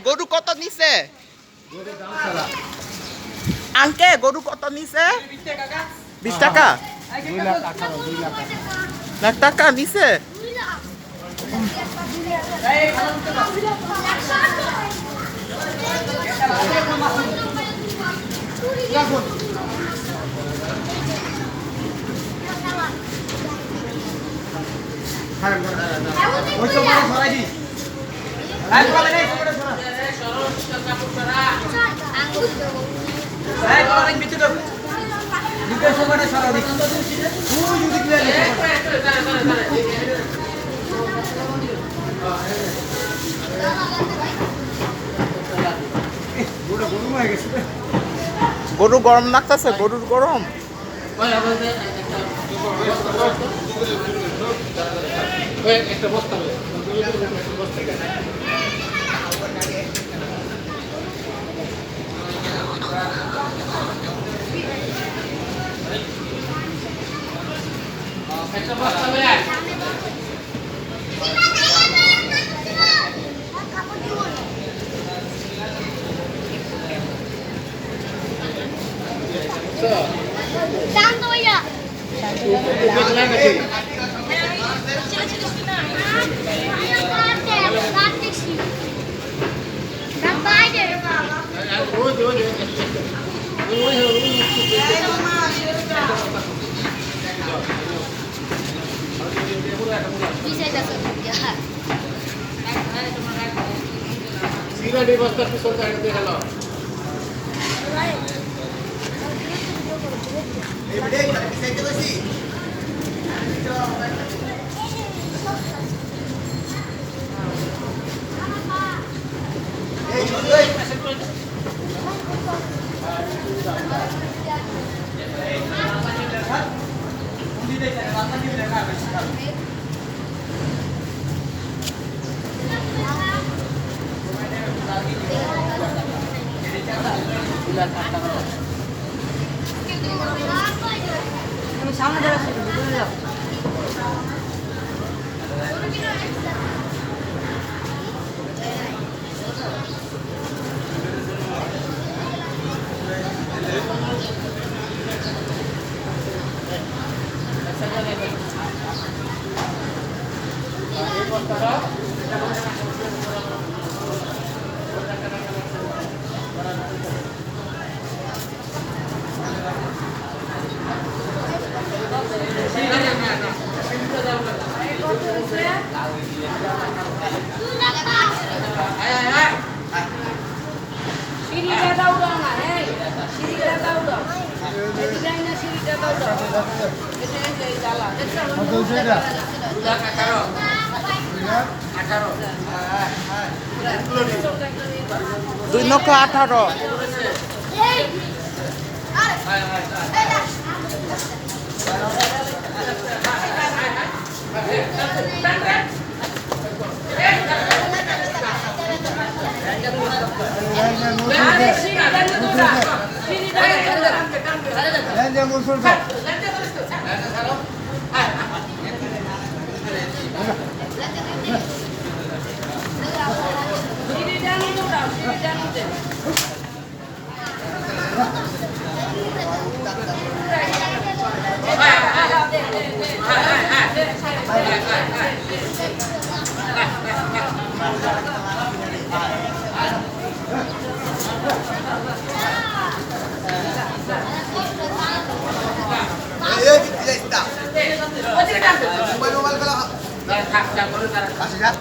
গরু কত নিছে? আঙ্কে গরু কত নিছে? 20 টাকা। 2 টাকা নিছে। গরু গরম লাগতেছে, গরুর গরম। একটা বস্তা Tanto ya. Sila di basta pisau saya tu kalau. সামনে যাচ্ছে সিঁড়িটা দাও না, এই সিঁড়িটা দাও দাও, এই যাই না সিঁড়িটা দাও দাও, এটা এই জ্বালা দেখছো না? 2 লক্ষ 18। Ayo, kita